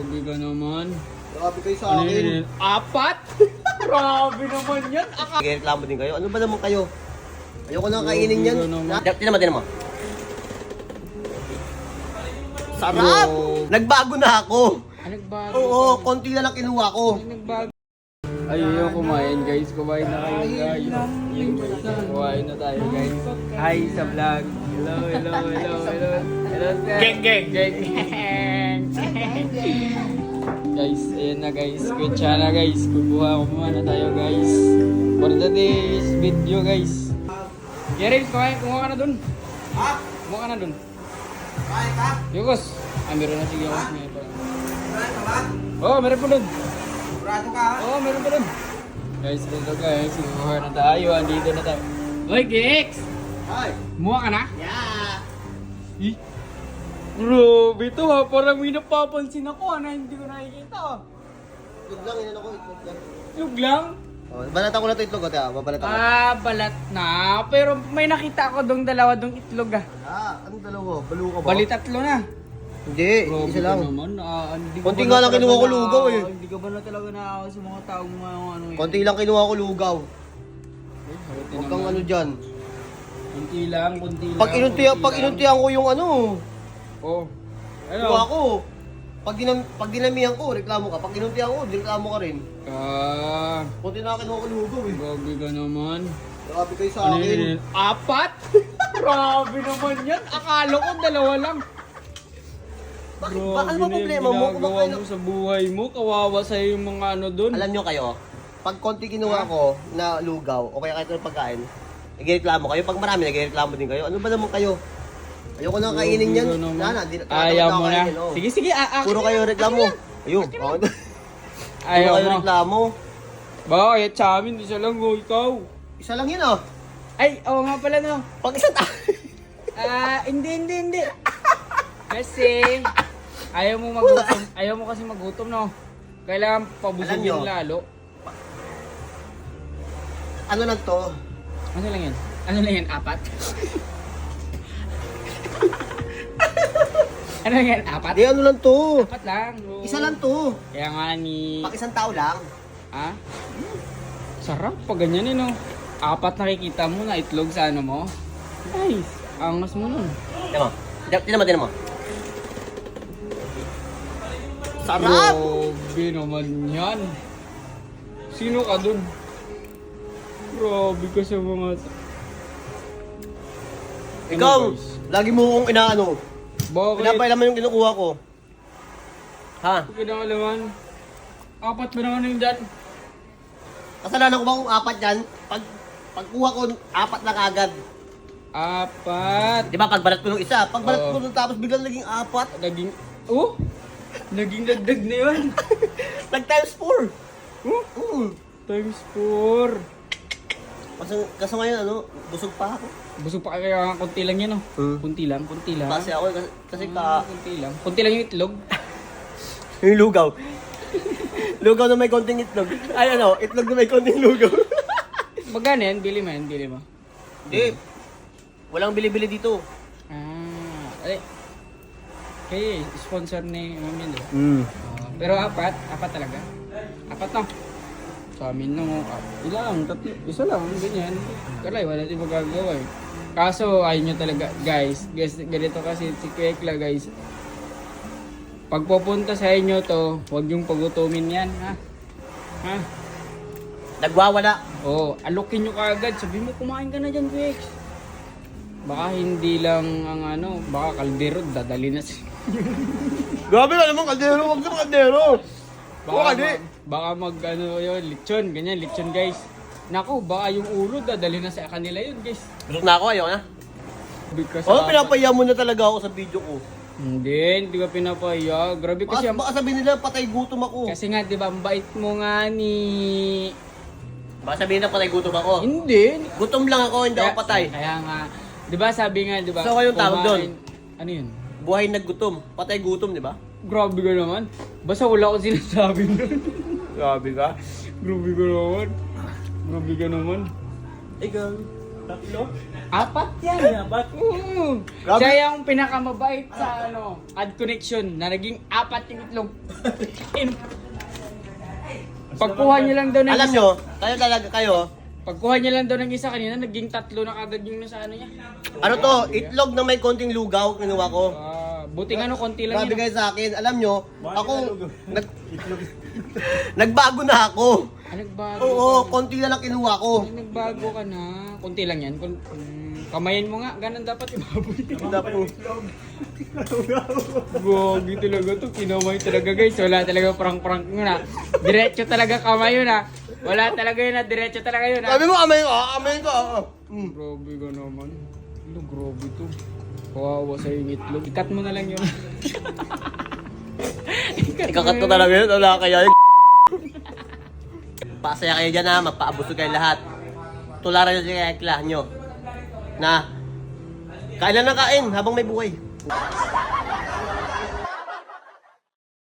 Grabe ka naman. Grabe kayo sa Ano akin. yun? Apat? Grabe naman yan. Nagreklamo din kayo. Ano ba naman kayo? Ayoko na kainin yan. Grabe ka naman. Tinan mo. Sarap! Nagbago na ako. Nagbago. Oo, konti na lang kinuha ko. Nagbago. Ayun, kumain guys. Kumain na kayo guys. Kumain na tayo guys. Hi sa vlog. Hello. Geng. Guys, ayan na guys. Kutsa na guys. Kukuha ko muna tayo guys. For today's video guys. Yerin, kumuha ka na dun. Ha? Kumuha ka na dun. Kain ka? Yukos. Meron na sige Yukos. Kain ka ba? Oo, meron pa dun. Sigurado ka ha? Oo, meron pa dun. Guys, dito guys. Kukuha na tayo. Andito na tayo. Hoy, Gex! Hi! Kumuha ka na? Yeah! Eh? Grabe ito ha. Parang may napapansin ako na hindi ko nakikita. Itlog lang, inan ako, itlog lang. Itlog lang? Oh, balatan ko na ito itlog, ate ha? Babalatan ko. Balat na. Pero may nakita ako dong dalawa dong itlog ah. Anong dalawa? Balo ka ba? Bali tatlo na. Hindi, Grabe isa ka lang. naman. Hindi Konti ka nga ba lang talaga kinuha ko lugaw eh. Hindi ka ba na talaga naawa sa mga taong mga ano eh. Konti lang kinuha ko lugaw. Buti Huwag kang naman. ano dyan. Kunti lang. Pag inuntihan ko yung ano, Oh. Ano? kuha ko. Pag dinamihan ko, reklamo ka. Pag inuntihan ko, reklamo ka rin. Konti na kinuha ko lugaw eh. Grabe ka naman. Grabe kayo sa Ano akin. yun? Apat? Grabe naman yan. Akala ko dalawa lang. Bakit ba? Ano ba na yung problema mo? ginagawa Kumakain mo sa buhay mo. Kawawa sa'yo yung mga ano dun. Alam nyo kayo, pag konti kinuha ko na lugaw, o kaya kahit ano pagkain, nagreklamo kayo. Pag marami, nagreklamo din kayo. Ano ba naman kayo? Ayoko na kainin yan. Grabe ka naman. Ayaw Ayaw mo na. Sige. Puro kayo reklamo. Ayun. Ayaw Puro kayo mo. reklamo. Bakit sa amin? Isa lang oh, ikaw. Isa lang yun ah. Ay, oo nga pala no. Pag isa tayo. Hindi. Kasi, ayaw mo magutom. Ayaw mo kasi magutom no. Kailangan Alam pabusugin nyo. lalo. Ano lang to? Ano lang yan? Ano lang yan? Apat? Ano lang yan? Apat? Di ano lang to? Apat lang. bro. Isa lang to. Kaya nga ni... Pag isang tao lang. Ha? Sarap pag ganyan no. Apat nakikita mo na itlog sa ano mo. Nice. Angas mo nun. Tinan mo. Sarap! Grabe naman yan. Sino ka dun? Grabe ka sa mga... Ikaw, guys? lagi mo kong inaano. Bakit? Pinapailaman yung kinukuha ko. Ha? Kinakalaman. Apat ba naman yung dyan? Kasalanan ko ba kung apat yan? Pagkuha ko, apat na kagad. Apat. Di ba, pagbalat ko ng isa, pagbalat Oo. ko ng tapos biglang naging apat. Naging... Oh? Naging dagdag na yun. Nag times 4. Oh? Times 4. Kaso ngayon, busog pa ako. Busog pa kaya konti lang yan oh. Hmm. Kunti lang. Kasi ako, kasi Kunti lang. Kunti lang yung itlog. yung lugaw. Lugaw na may konting itlog. Ay itlog na may konting lugaw. Magkano yan? Bili mo. Hindi. Walang bili-bili dito. Ay. Okay, sponsor ni Ma'am yan eh. Pero apat talaga. Apat na. Sa amin no, ilang, tatlo, isa lang, ganyan. Kalay, wala natin magagawa eh. Kaso, ayun nyo talaga, guys, ganito kasi si Kwekla, guys. Pag pupunta sa inyo to, huwag yung pagutumin yan, ha? Ha? Nagwawala. Oo, alokin nyo kaagad. Sabi mo, kumain ka na dyan, Kwex. Baka hindi lang ang baka kaldero, dadali na si... Grabe ka naman, kaldero. Huwag ka kaldero. Baka yun, lechon, ganyan, lechon guys. Naku, baka yung ulo, dadali na sa kanila yun, guys. Busog na ako, ayaw na. Because Pinapaya mo na talaga ako sa video ko. Hindi ka pinapaya. Grabe kasi Baka sabihin nila, patay gutom ako. kasi nga, di ba, ang bait mo nga ni... Baka sabihin nila, patay gutom ako. Hindi. Gutom lang ako, hindi ako patay. Kaya nga, di ba sabi nga, di ba? So, kayong tawag doon? Ano yun? Buhay naggutom. Patay gutom, di ba? Grabe ka naman. Basta wala akong sinasabi nun. Grabe ka. Grabe ka naman. Grabe ka naman. Ikaw. Apat yan. Oo. Grabe. Siya yung pinakamabait sa ad connection na naging apat yung itlog. Pagkuha niya lang daw ng Alam isa. nyo, kayo talaga kayo, Pagkuha niya lang daw ng isa kanina, naging 3 na kagad yung nasa ano niya. ano to, itlog na may konting lugaw, kinuha ko. Buting konti lang Grabe yun. kayo sa akin. Alam nyo, ako, nagbago na ako. Nagbago Oo, ka. konti na lang kinuha ko. Nagbago ka na. Konti lang yan. Kamayin mo nga, ganun dapat ibaboy. Tapos, Gogi talaga to, kinamay talaga guys. Wala talaga prank-prank mo na. Diretso talaga kamay yun ha. Wala talaga yun ha, diretso talaga yun ha. sabi mo, amayin ko. Grabe ka naman. Ano, grabe to. Kawawa sa yung itlog. Ikat mo na lang yun. Ikakat ko talaga yun, wala kaya yun. Pasaya kayo dyan ha, magpaabusog kayo lahat. Tularan nyo si Ekla nyo. Na, kain lang ng kain habang may buhay.